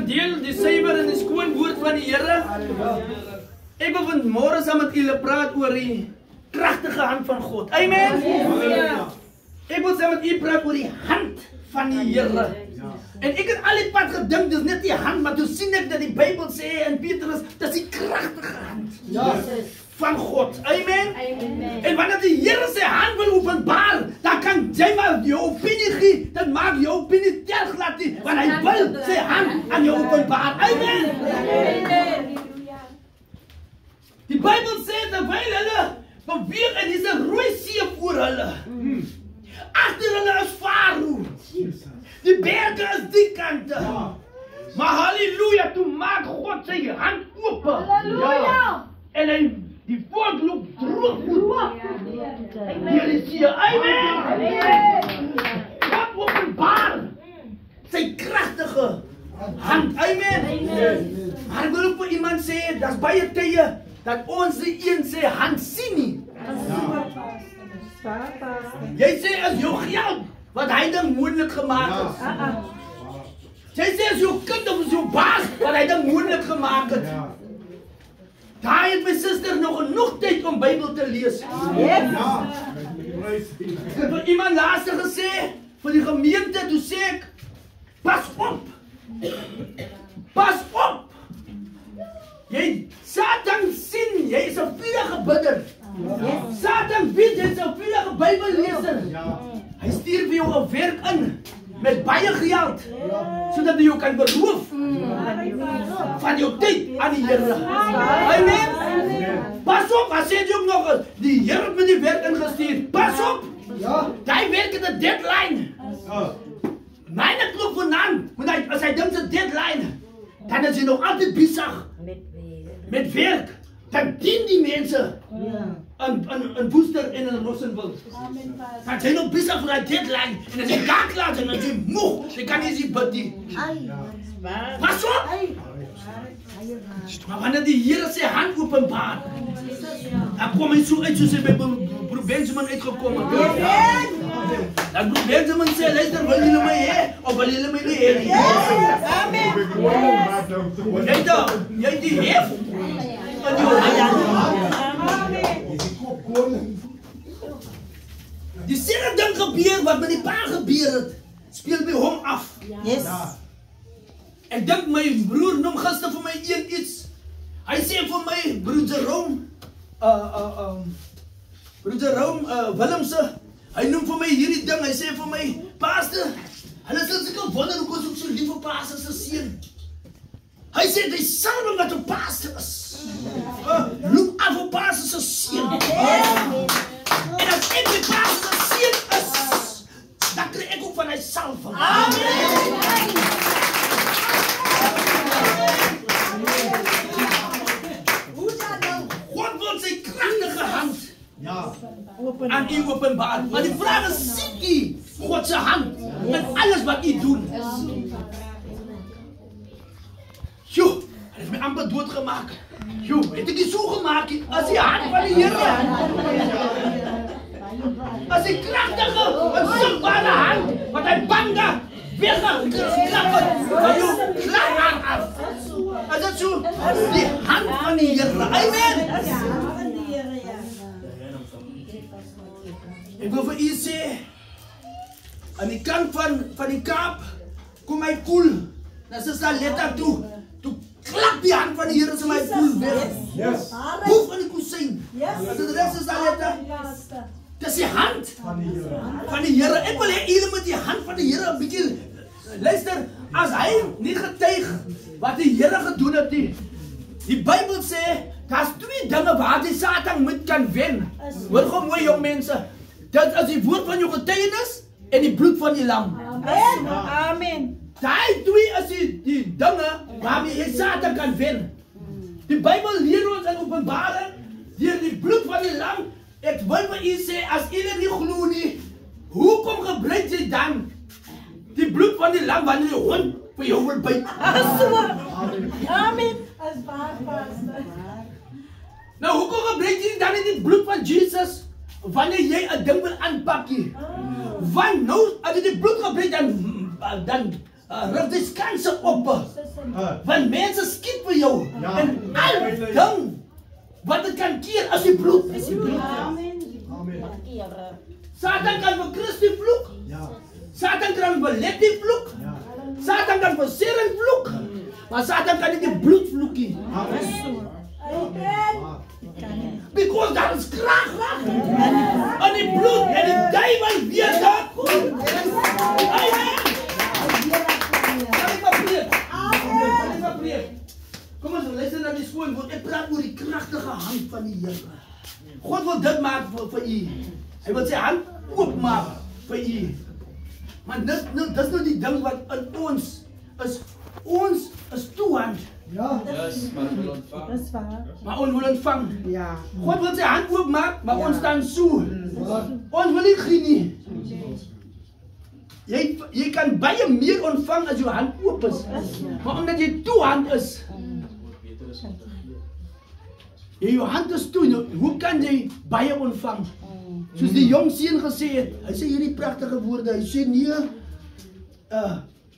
gaan deel die suiwer en die skoon woord van die Here. Ek wil vanmôre saam met julle praat oor die kragtige hand van God. Amen. Ek wil saam met julle praat oor die hand van die Here. En ek het al die pad gedink, dis net die hand, maar toe sien ek dat die Bybel sê in Petrus, dis die kragtige hand van God. Amen. En wanneer die Here sy hand wil openbaar, dan kan jy maar jou opinie gee, dan maak jou opinie terg laat nie, want hy wil sy hand aan jou openbaar. Amen. Die Bybel sê terwyl hulle beweeg in hierdie rooi see voor hulle. Agter hulle is Farao. Die berge is die kante. Maar halleluja, toe maak God sy hand oop. Halleluja. En hy die volk loop droog. Hier is hier. Amen. God openbaar sy kragtige hand. Amen. Maar ek wil ook vir iemand sê, dat is baie tye dat ons die een sy hand sien nie. Jy sê as jou geld wat hy dan moeilik gemaak het. Jy sê as jou kind of as jou baas wat hy dan moeilik gemaak het. Daar het my suster nog genoeg tyd om Bybel te lees. Ek het vir iemand laaste gesê, vir die gemeente, toe sê ek, pas op. Pas op. Jy, Satan sien, jy is 'n vurige bidder. Satan weet jy is 'n vurige Bybelleser. Hy stuur vir jou 'n werk in met baie geld, sodat jy jou kan beroof van jou tyd aan die Here. Amen. Pas op, as jy ook nog die Here met die werk ingestuur. Pas op. Daai werk het 'n deadline. 9 o'clock vanaand, as hy dink 'n deadline, dan is hy nog altyd besig met werk. Dan dien die mense in Woester en in Rossenville. Dan zijn nog bezig voor dat deadline. En dan zijn daar klaar en dan zijn ze moe. Ze kan niet zien bid nie. Pas op! Maar wanneer die Here sy hand openbaar, dan kom hy so uit soos hy by broer Benjamin uitgekom het. Dan broer Benjamin sê, luister, wil julle my hê of wil julle my nie hê nie? Jy die hef. Die selfde ding gebeur wat met die pa gebeur het, speel by hom af. Ek dink my broer noem gister vir my iets. Hy sê vir my, broer Jerome Willemse, hy noem vir my hierdie ding, hy sê vir my, pastor, hulle sal seker wonder hoe kon ek so lief vir pastor se seun. Hy sê, die salwing wat op pastor is, loop af op pastor se seun. En as ek die pastor se seun is, dan kry ek ook van hy salwing. Amen. God wil sy kragtige hand aan u openbaar. Maar die vraag is, sien u God se hand met alles wat u doen? Joh, hy het my amper doodgemaak. Joh, het ek die so gemaak, as die hand van die Here. As die kragtige, onsigbare hand, wat hy banga, weggeklap het, van jou klaar af. Is dit so? Die hand van die Here. Amen. Ek wil vir u sê, aan die kant van die Kaap, kom hy koel. Dan is daar letter toe. Toe klap die hand van die Here se my koel weg. Boef in die kusyn. As dit regs is daar letter. Dis die hand van die Here. Ek wil hê julle moet die hand van die Here 'n bietjie luister. As hy nie getuig wat die Here gedoen het nie. Die Bybel sê, daar's 2 dinge waar die Satan moet kan wen. Hoor gou mooi jong mense. Dit is die woord van jou getuienis en die bloed van die lam. Amen. Daai 2 is die dinge waarmee jy Satan kan wen. Die Bybel leer ons in Openbaring deur die bloed van die lam. Ek wil vir u sê, as julle nie glo nie, hoekom gebruik jy dan die bloed van die lam wanneer die hond vir jou wil byt? Amen. As waar pastor. Nou hoekom gebruik jy dan nie die bloed van Jesus wanneer jy 'n ding wil aanpak nie? Want nou as jy die bloed gebruik dan rig die skanse op. Want mense skiet vir jou. En al ding wat dit kan keer as die bloed. Amen. Satan kan vir Christus vloek. Satan kan vir Letty vloek. Satan kan vir Seren vloek. Maar Satan kan nie die bloed vloekie. Because daar is krag aan die bloed en die duivel weet dat. Amen. Kom ons luister na die skoon woord. Ek praat oor die kragtige hand van die Here. God wil dit maak vir u. Hy wil sy hand oopmaak vir u. Maar dis nou die ding wat in ons is toehand. Ja. Maar ons wil ontvang. Ja. God wil sy hand oopmaak, maar ons staan so. Ons wil nie gee nie. Jy kan baie meer ontvang as jou hand oop is. Maar omdat jy toehand is. Jou hand is toe, hoe kan jy baie ontvang? Soos die jong seun gesê het, hy sê hierdie pragtige woorde, hy sê nee,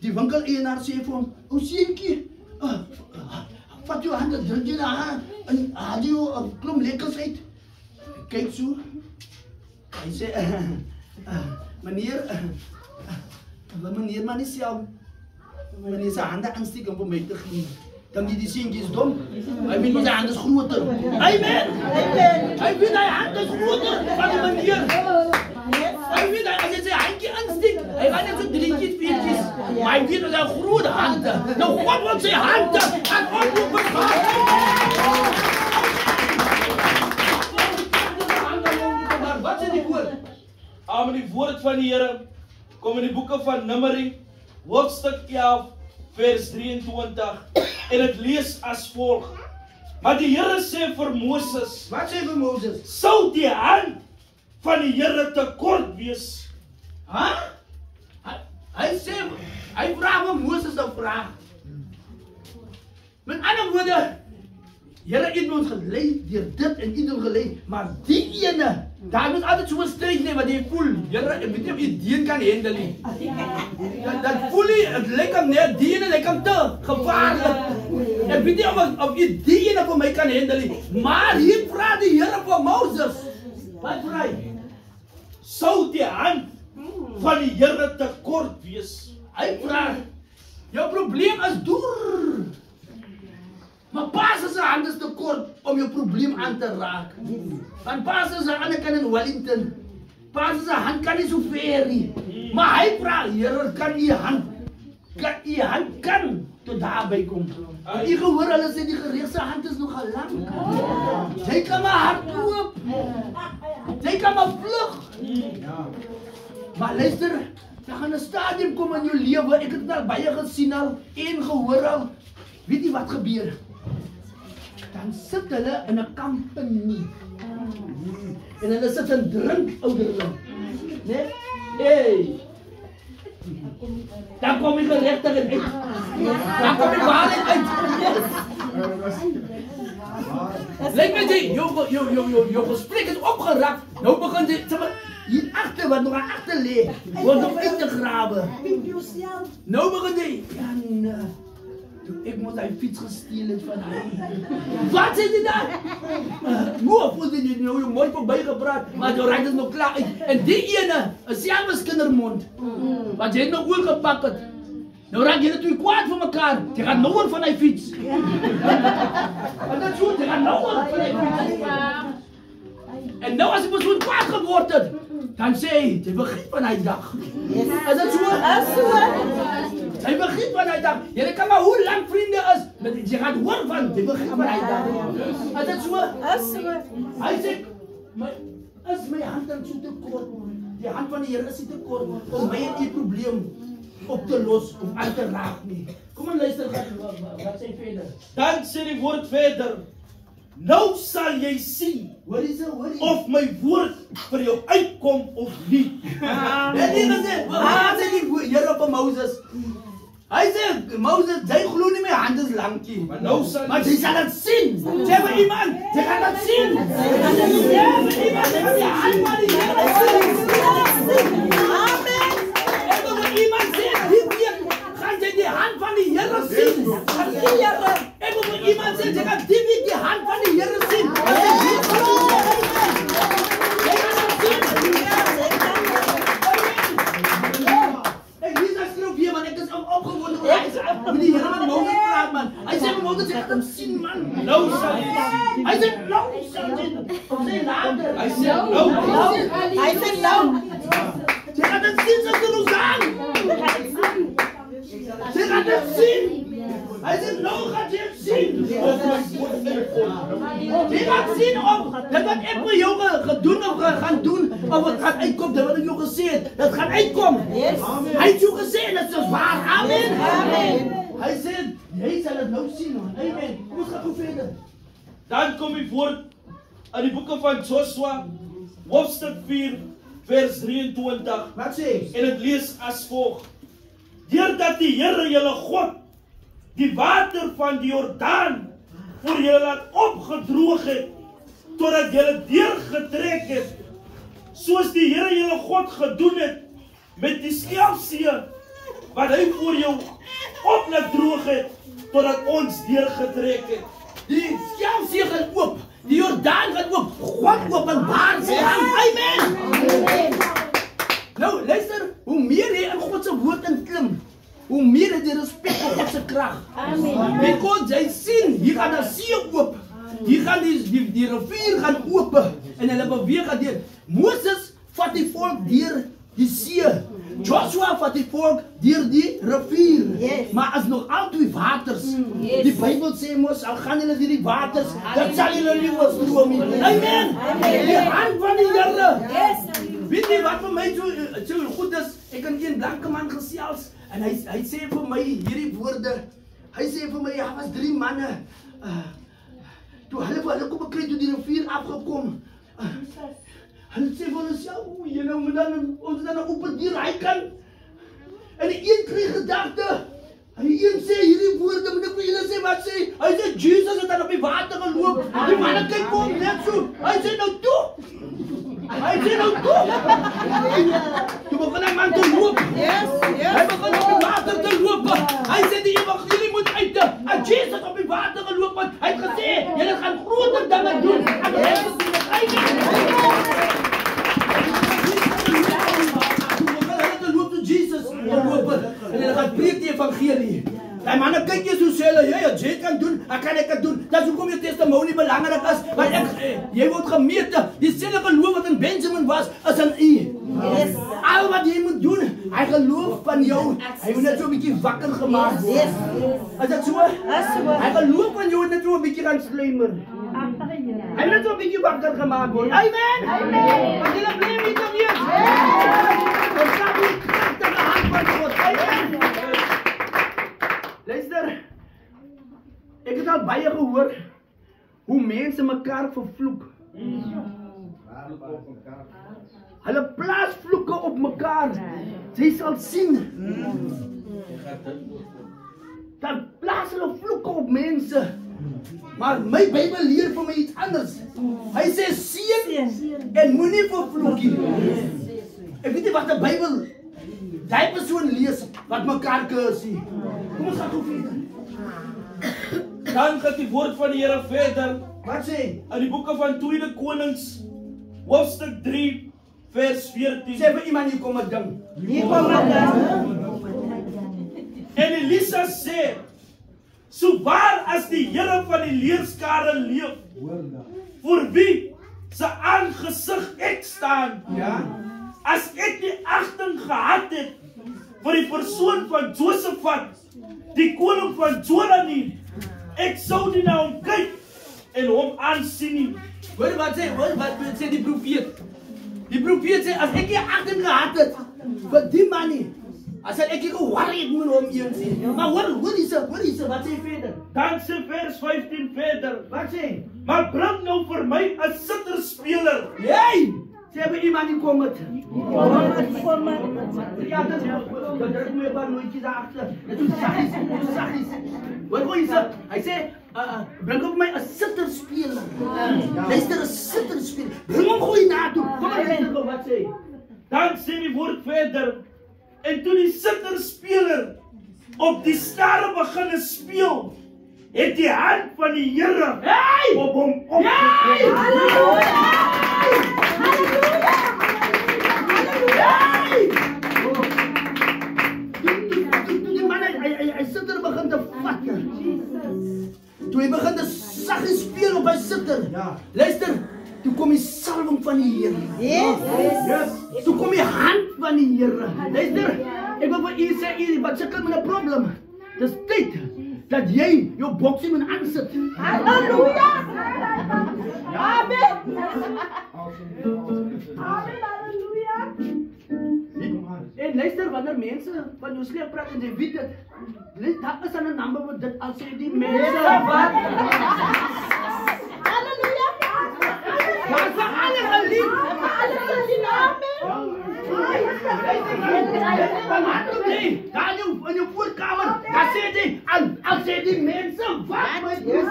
die winkeleienaar sê vir hom, o seentjie, vat jou hand, druk jy na haar, en haal jy 'n klomp lekkers uit. Kyk so, hy sê, meneer maar nie self, meneer sy hande aansteek om vir my te gee. Dan die seentjie is dom. Hy weet nie sy hand is groter. Amen. Hy weet hy hand is groter van die meneer. Hy weet as hy sy handjie aansteek, hy gaan net so 3 4. Maar hy weet dat hy groot hande. Nou God wil sy hande aan oproep maak. Wat is die woord? Amen. Die woord van die Here kom in die boeke van Numeri, hoofstuk 11, vers 23, en het lees as volg. Maar die Here sê vir Moses, Wat sê vir Moses? sou die hand van die Here te kort wees? Hy sê, hy vraag vir Moses 'n vraag. Met ander woorde, Here het ons gelei deur dit en het ons gelei, maar die ene, daar is altyd so 'n stryd nie wat jy voel. Here, ek weet nie of jy dit kan handle nie. Dat voel jy, het lyk hom net die ene lyk hom te gevaarlik. Ek weet nie of jy die ene vir my kan handle nie. Maar hier vra die Here vir Moses. Wat vra hy? Sou die hand van die Here te kort wees? Hy vra, jou probleem is deur. Maar pas is 'n hand is te kort om jou probleem aan te raak. Want pas is aan die kant in Wellington. Pas is 'n hand kan nie so ver nie. Maar hy vra, Here, kan u hand tot daarby kom. U gehoor hulle sê die geregse hand is nog lank. Jy kan maar hardloop. Jy kan maar vlug. Maar luister, daar gaan 'n stadium kom in jou lewe. Ek het dit al baie gesien al en gehoor al. Weet jy wat gebeur? Dan sit hulle in 'n company. En hulle sit en drink ouderling. Né? Hey. Dan kom die geregtigheid uit. Dan kom die waarheid uit. Lyk my jy, jou gesprek is opgeraak. Nou begin jy, sê maar, hier agter wat nog aan agter lê, word nog uit te grawe. Nou begin jy, ek moet hy fiets gesteel het van hy. Wat sê jy daar? Moe, jy nou jou mooi voorbij gepraat, maar jou rijdt is nog klaar uit. En die ene, is selfs kindermond, wat jy het nog oorgepak het. Nou raak jy twee kwaad vir mekaar. Jy gaat nou oor van hy fiets. En dat is goed, jy gaat nou oor van hy fiets. En nou as die persoon kwaad geword het, dan sê hy, jy begin van hy dag. Is dat so? Jy begin van hy dag. Jy kan maar hoe lang vriende is, maar jy gaat hoor van, jy begin van hy dag. Is dat so? Hy sê, is my hand dan so te kort? Die hand van die Here is te kort om my en die probleem op te los of aan te raak nie. Kom en luister wat sê verder. Dan sê die woord verder, nou sal jy sien of my woord vir jou uitkom of nie. En die gesê, wat sê die Here vir Moses? Hy sê, Moses, jy glo nie my hand is lankie. Maar jy sal het sien. Sê vir iemand, jy gaan het sien. Sê vir iemand, jy gaan die hand van die Here sien. Amen. En vir iemand sê, die week gaan jy moet jy gaan sien man. Nou sal jy sien. Hy sê nou sal jy. Of sê later. Hy sê nou. Hy sê nou. Jy gaan dit sien as jy nog aan. Jy gaan dit sien. Hy sê nou gaan jy sien. Jy gaan sien of dit wat ek vir jou gedoen of gaan doen of wat gaan uitkom, dit wat ek jou gesê het, dit gaan uitkom. Hy het jou gesê en dit is waar. Amen. Amen. Hy sê jy sal dit nou sien. Amen. Kom ons gaan verder. Dan kom die woord in die boeke van Joshua, hoofstuk 4, vers 23. Wat sê? En dit lees as volg: Deurdat die Here julle God die water van die Jordaan voor julle laat opgedroog het, totdat julle deurgetrek het, soos die Here julle God gedoen het met die Schelfsee, wat hy voor jou op laat droog het, totdat ons deurgetrek het. Die Schelfsee gaan oop. Die Jordaan gaan oop. God openbaar sy hand. Amen. Nou, luister, hoe meer jy in God se woord inklim, hoe meer het jy respek vir God se krag. Amen. Because jy sien, hier gaan 'n see oop. Hier gaan die rivier gaan oop en hulle beweeg deur. Moses vat die volk deur die see. Joshua vat die volk deur die rivier. Maar as nog al twee waters. Die Bybel sê mos al gaan hulle deur die waters, dan sal hulle nie oorstroom nie. Amen. Die hand van die Here. Weet jy wat vir my so goed is? Ek kan een blanke man gesels en hy sê vir my hierdie woorde. Hy sê vir my, ja, was 3 manne. Toe hulle kom gekry toe die rivier afgekom. Hulle sê vir ons, ja, jy nou moet dan ons dan op 'n dier hy kan. En die een kry gedagte. En die een sê hierdie woorde, moet ek vir julle sê wat sê? Hy sê Jesus het dan op die water geloop. Die manne kyk vir hom net so. Hy sê nou toe. Hy sê nou toe. Toe begin hy man te loop. Hy begin op die water te loop. Hy sê die evangelie moet uit. En Jesus op die water geloop het. Hy het gesê, julle gaan groter dinge doen. En hy het gesê, Jesus geloop en hulle gaan preek die evangelie. En manne kyk jy so sê hulle, ja, jy kan doen, ek kan doen. Dis hoekom jou testimonie belangrik is, want jy word gemeet. Dieselfde geloof wat in Benjamin was, is in u. Al wat jy moet doen, hy geloof van jou. Hy moet net so 'n bietjie wakker gemaak word. Is dit so? Hy geloof van jou net so 'n bietjie gaan slymer. Hy moet net so 'n bietjie wakker gemaak word. Amen. Amen. Want jy bly nie te wees. Ons kan nie kragtige hand van God. Amen. Luister. Ek het al baie gehoor hoe mense mekaar vervloek. Hulle plaas vloeke op mekaar. Jy sal sien. Dan plaas hulle vloeke op mense. Maar my Bybel leer vir my iets anders. Hy sê seën en moenie vervloek nie. Ek weet nie wat die Bybel daai persoon lees wat mekaar curse nie. Kom ons gaan gou verder. Dan gaan die woord van die Here verder. Wat sê? In die boeke van 2 Konings, hoofstuk 3, vers 14. Sê vir iemand hier kom 'n ding. Hier kom 'n ding. En Elisa sê, so waar as die Here van die leerskare leef, voor wie se aangesig ek staan, Ja. as ek die agting gehad het vir die persoon van Josafat, die koning van Juda nie, ek sou nie na hom kyk en hom aansien nie. Hoor wat sê die profeet? Die profeet sê as ek die agting gehad het vir die man nie, as ek hier worry het moet hom een sien. Maar hoor is wat sê verder? Dan sê vers 15 verder, Wat sê? maar bring nou vir my 'n sitterspeler. Hey! Sê vir iemand hier kom het. Ja, dat druk my paar nooitjies agter. Dit is saggies. Hoor jy sê? Hy sê bring op my 'n sitterspeler. Luister 'n sitterspeler. Bring hom gooi na toe. Kom maar luister wat sê. Dan sê die woord verder, en toe die sitterspeler op die stare begin speel, het die hand van die Here op hom opgetrek. Die man, hy sit er begin te vat. Toe hy begin te saggies speel op hy sitter. Luister, toe kom die salwing van die Here. Yes. Toe kom die hand van die Here. Luister, ek wil vir u sê, wat sukkel met 'n probleem? Dis tyd dat jy jou boksie moet aansit. Halleluja. Amen. Amen. Halleluja. En luister, wanneer mense van jou sleep praat en jy weet dit, daar is aan 'n nummer wat dit al sê die mense wat. Halleluja. Wat vir alles gelief. Daar in jou voorkamer, daar sê die, al sê die mense wat my broer,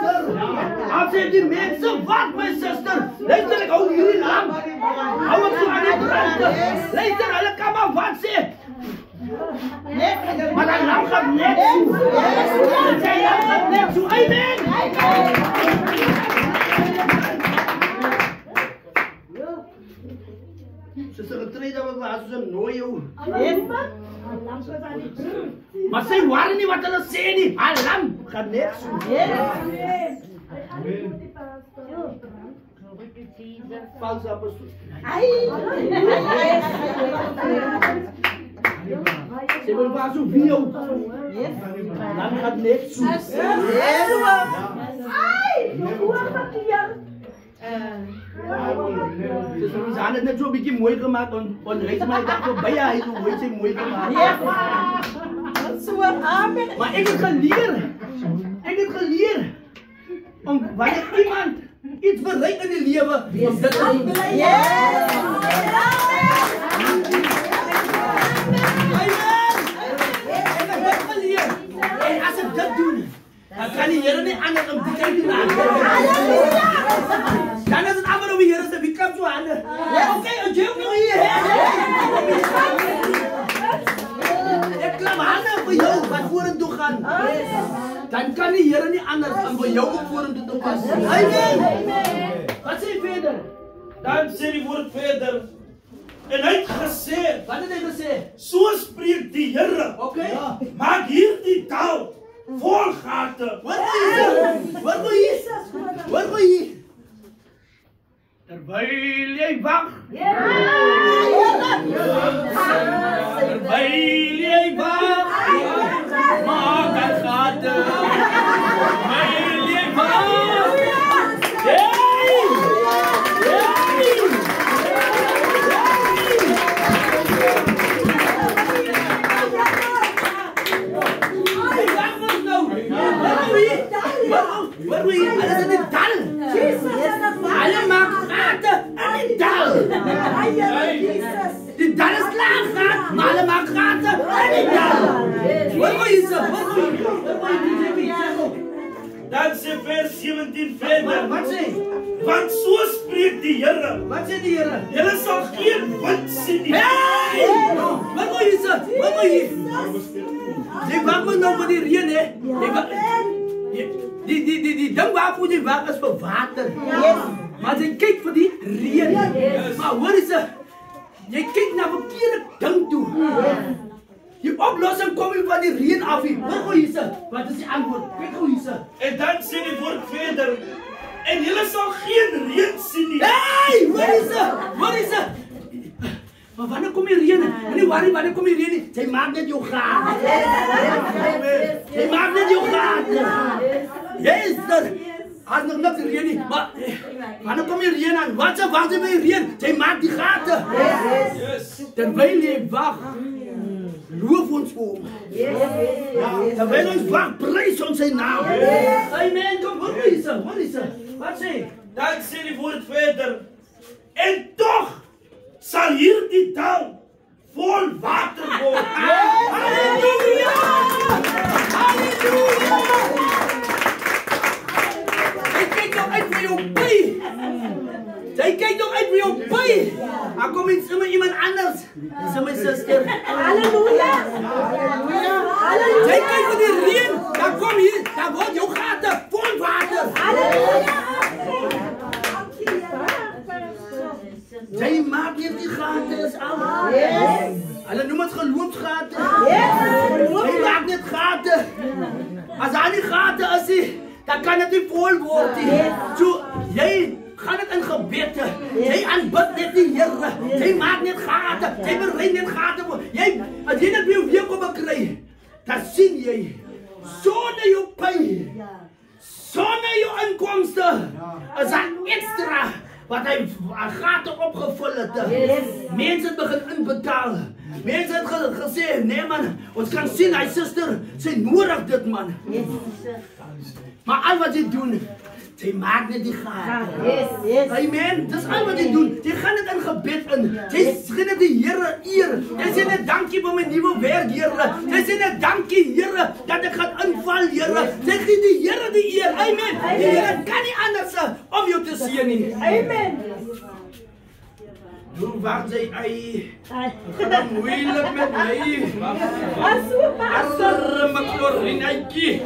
al sê die mense wat my suster, luister ek hou hierdie lamp, hou ek so aan die brand, luister hulle kan maar wat sê, maar die lamp gaat net toe, die lamp gaat net toe, amen. Ze zeggen getreden dat we als ze nooit jou. Maar ze waren niet wat ze zeggen niet. Alarm gaat net zo. Vals apostel. Ze willen maar zo veel. Dan gaat net zo. Ze hadden het net zo een beetje mooi gemaakt, want reeds maar ik dacht wel bij hij zo mooi gemaakt. Maar ik heb geleerd, om wanneer iemand iets bereikt in het leven, om dat te doen. Ik heb geleerd. En als ze dat doen, dan kan die Heer niet anders om die kant te maken. Dan is het allemaal over hier, dus wie komt zo aan? Oké, een joke nog hier. Ik klap handen voor jou, wat voor hem toe gaan. Dan kan die Heer niet anders dan voor jou ook voor hem toe passen. Amen. Wat zeg je verder? Dan sê die woord verder. En hy het gesê, Wat het hy gesê? so spreek die Here. Oké. Maak hierdie taal vol gate. Wat wil je? Wat wil je? Terwijl jij wacht. Terwijl jij wacht. Maak het gaten. Terwijl jij wacht. Wat wil je? Alles in het dal. Alle maak gaten in het dal. De dal is klaar gaat, maar alle maak gaten in het dal. Wat wil je zo? Wat wil je? Dan sê vers 17 verder. Wat sê? Want so spreek die Here. Wat sê die Here? Julle sal geen wind sien nie. Hey! Wat wil je zo? Wat wil je? Jy wacht maar nou voor die reën, hè? Die ding waarvoor jy wacht is vir water. Maar jy kyk vir die reën. Maar hoor eens, jy kyk na verkeerde ding toe. Die oplossing kom nie van die reën af nie. Hoor gou hierse, wat is die antwoord? Kyk gou hierse. En dan sê die woord verder. En julle sal geen reën sien nie. Hey, hoor hierse. Maar wanneer kom die reën? En nie worry, wanneer kom die reën nie? Jy maak net jou gaten. Jy maak net jou gaten. Yes, dat as nog niks reën nie, maar wanneer kom die reën aan? Wat se wag jy by die reën? Jy maak die gaten. Yes. Terwyl jy wag, loof ons vir hom. Terwyl ons wag, prys ons sy naam. Amen, kom, hoor is. Wat sê? Dan sê die woord verder. En tog sal hierdie dal vol water word. Halleluja! Halleluja! Jy kyk nog uit vir jou by. Jy kyk nog uit vir jou by. Daar kom iemand anders. Dis my suster. Halleluja. Jy kyk vir die reën. Dan kom hier, dan word jou gate vol water. Halleluja. Jy maak hier die gate is al. Hulle noem dit geloofsgate. Jy maak net gate. As daar nie gate is nie, dan kan dit nie vol word nie. So jy gaan dit in gebed. Jy aanbid net die Here. Jy maak net gate. Jy berei net gate. Jy as jy dit weer kom kry, dan sien jy sonder jou pyn, sonder jou inkomste, is daar extra wat hy gate opgevul het. Mense het begin inbetaal. Mense het gesê, nee man, ons kan sien hy suster, sy nodig dit man. Maar al wat jy doen, jy maak net die gate. Amen. Dis al wat jy doen. Jy gaan dit in gebed in. Jy sê net die Here eer. Jy sê net dankie vir my nuwe werk, Here. Jy sê net dankie, Here, dat ek gaan inval, Here. Jy gee die Here die eer. Amen. Die Here kan nie anders om jou te seën nie. Amen. Hoe wacht jy gaan moeilijk met my. Arme klorinaitjie.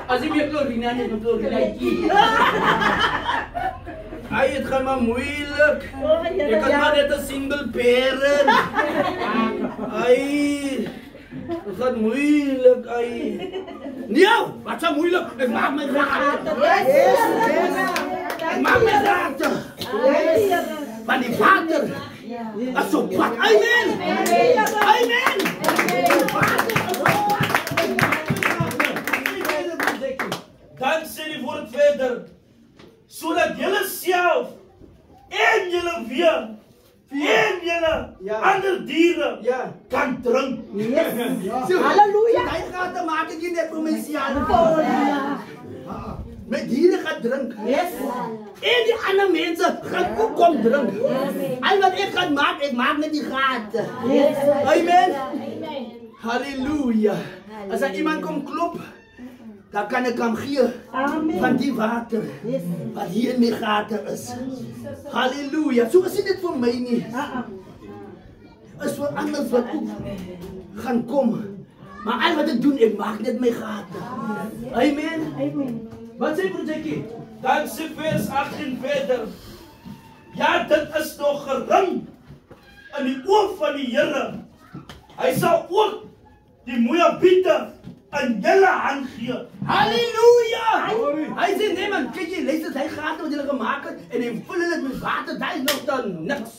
As jy meer klorina nie, dan klorinaitjie. Het gaan maar moeilijk. Jy kan maar net een single parent. Het gaat moeilijk. Nee, wat zo moeilijk? Ik maak mijn gaten. Ik maak mijn gaten. Maar die vader is zo wat. Amen. Amen. Dan sê die woord verder, sodat julle self en julle weer en julle ander diere kan drink. Halleluja. Hy gaat te maak ek net vir myself. Met diere gaan drink. En die ander mense gaan ook kom drink. Al wat ek gaan maak, ek maak net die gate. Amen. Halleluja. As daar iemand kom klop, dan kan ek hom gee van die water wat hier in my gate is. Halleluja. So is dit vir my nie. Is vir anders wat ook gaan kom. Maar al wat ek doen, ek maak net my gate. Amen. Wat sê Projectie? Dan sê vers 18 verder, ja, dit is nog gering in die oog van die Here. Hy sal ook die Moabiete in julle hand gee. Halleluja! Hy sê, nee man, kyk jy, luister, hy gate wat julle gemaak het, en hy vul dit met water, daar is nog dan niks.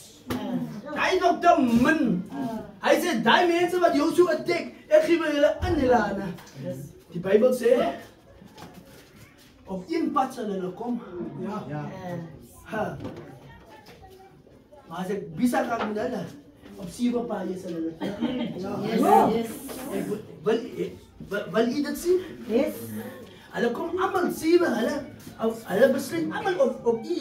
Daar is nog te min. Hy sê, die mense wat jou so attack, ek gee vir julle in die lade. Die Bybel sê, op een pad sal hulle kom. Maar as ek bisa kan met hulle, op 7 paaie sal hulle. Wil jy dit sien? Hulle kom allemaal 7, hulle besluit allemaal op u.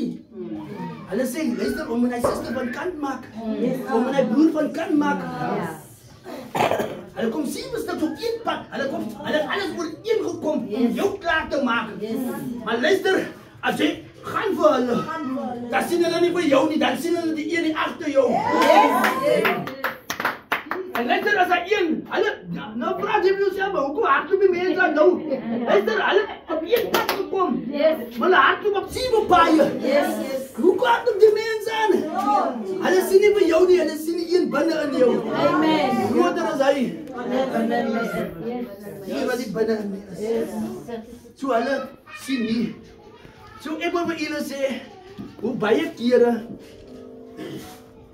Hulle sê, luister, om my suster van kant maak. Om my broer van kant maak. Hulle kom 7 stuks op een pad. Hulle het alles oor een gekom om jou klaar te maak. Maar luister, as jy gaan vir hulle, dan sien hulle nie vir jou nie, dan sien hulle die een nie agter jou. En luister, as hy een, hulle, nou praat jy vir jouself, hoekom hardloop die mense aan nou? Luister, hulle op een pad gekom, maar hulle hardloop op 7 paaie. Hoekom hardloop die mense aan? Hulle sien nie vir jou nie, hulle sien die een binne in jou. Groter as hy. Hier wat die binne in my is. So hulle sien nie. So ek wil vir julle sê, hoe baie kere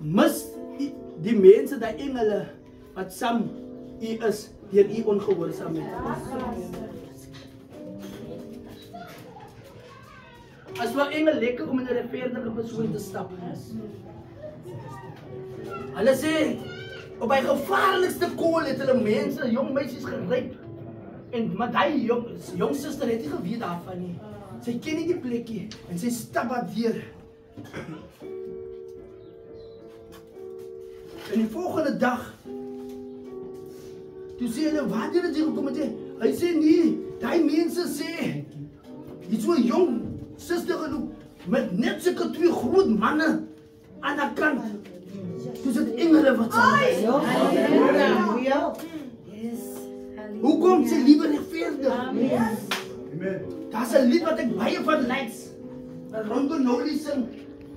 mis die mense, die engele, wat saam u is, deur u ongehoorsaamheid. As wel engel lekker om in 'n regverdige persoon te stap. Hulle sê, op die gevaarlikste kool het hulle mense, jong meisies geryp. En maar die jong suster het nie geweet daarvan nie. Sy ken nie die plekkie en sy stap daar deur. En die volgende dag, toe sê hulle, waar het jy gekom het? Hy sê nie, die mense sê, die so jong suster genoeg, met net sulke 2 groot manne aan die kant. Toe sit engele wat sê. Hoekom sê liewe regverdig? Daar is 'n lied wat ek baie van likes. Rongo Noli sing.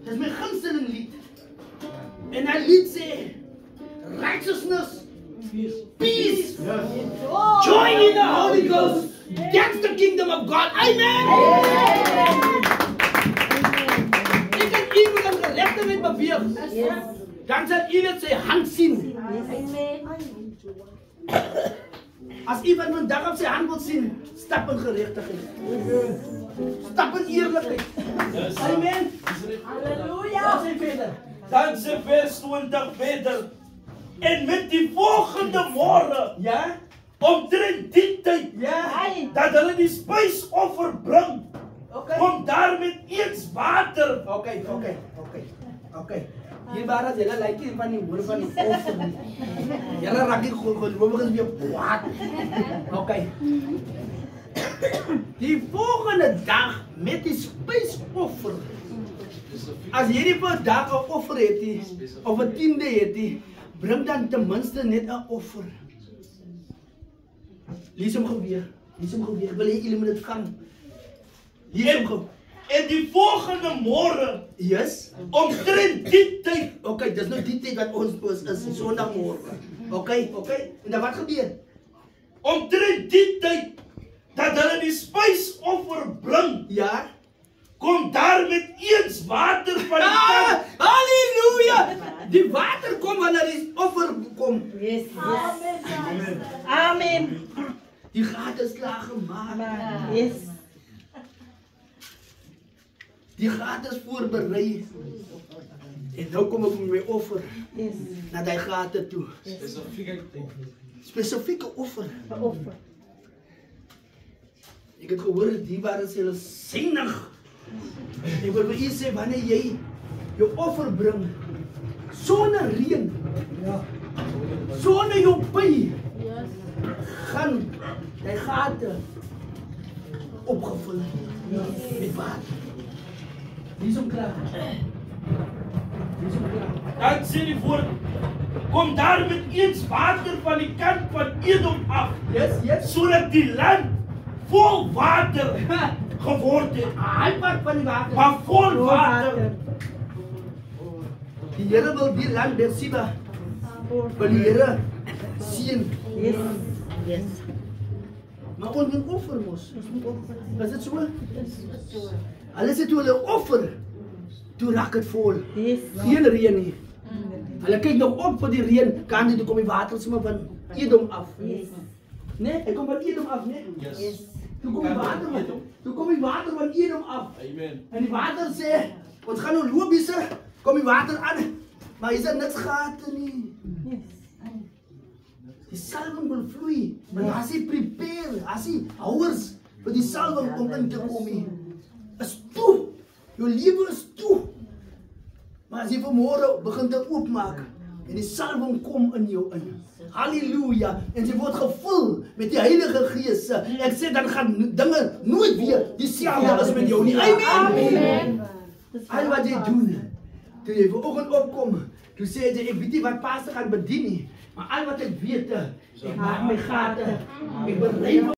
Dit is my gunsteling lied. En hy lied sê, righteousness, peace, joy in the Holy Ghost. the kingdom of God. Amen. Ek kan iemand in gerechtigheid beweeg. Dan sal u dit sy hand sien. As iemand vandag op sy hand wil sien, stap in gerechtigheid. Stap in eerlijkheid. Amen. Halleluja. Wat sê verder? Dan sê vers 20 verder. En met die volgende môre, Ja? omtrent die tyd, Ja? dat hulle die spysoffer bring, Okay. kom daar met eens water. Okay. Hier waren ze, lijkt je van die woorden van die offer. Ja, dan raak ik gelovigen weer kwaad. Oké. Die volgende dag met die spijsoffer. Als je die vandaag een offer hebt, of een tiende hebt, breng dan tenminste net een offer. Lees hem geweer. Ik wil jullie het gaan. Lees hem geweer. En die volgende môre, Yes? omtrent die tyd, Oké, dat is nog die tijd wat ons is, zondagmorgen. Oké. En dan wat gebeurt? omtrent die tyd, dat hulle die spysoffer bring, Ja? kom daar met eens water van die Ah, kant. halleluja! Die water komt wanneer die offer komt. Yes. Amen. Die gaten is klaargemaakt. Yes. Die gaten is voorbereid. En nu kom ik met mijn offer Yes. naar die gaten toe. Specifieke offer. Offer. Ik heb gehoord, die waren zelfs zinnig. Ik wil voor je zeggen, wanneer jij je offer brengt, zonder regen, zonder je pijn, gaan die gaten opgevuld met water. Die is hem klaar. Dan sê die woord, kom daar met eens water van die kant van Edom af, Yes. sodat die land vol water geword het. Halfpad van die water. Maar vol water. Die Here wil die land Beersheba, wil die Here sien. Yes. Yes. Maar ons moet offer mos. Is dit so? Hulle sê toe hulle offer, toe raak het vol. Yes. Geen reën nie. Hulle kyk nog op vir die reën, kan nie, toe kom die water sommer van Edom af. Yes. Nee, hy kom van Edom af, nee. Yes. Toe kom die water van Edom af. Amen. En die water sê, ons gaan nou loop hier, kom die water aan. Maar is er niks gate nie. Yes. Die salwing wil vloei. Maar as jy prepare, as jy houers vir die salwing om in te kom nie. Is toe. Jou lewe is toe. Maar as jy vanmôre begin te oopmaak en die salwing kom in jou in. Halleluja. En jy word gevul met die Heilige Gees. Ek sê dan gaan dinge nooit weer dieselfde as met jou nie. Amen. Al wat jy doen, toe jy vanoggend opkom, toe sê jy, ek weet nie wat pastor gaan bedien nie, maar al wat ek weet, ek maak my gate, ek berei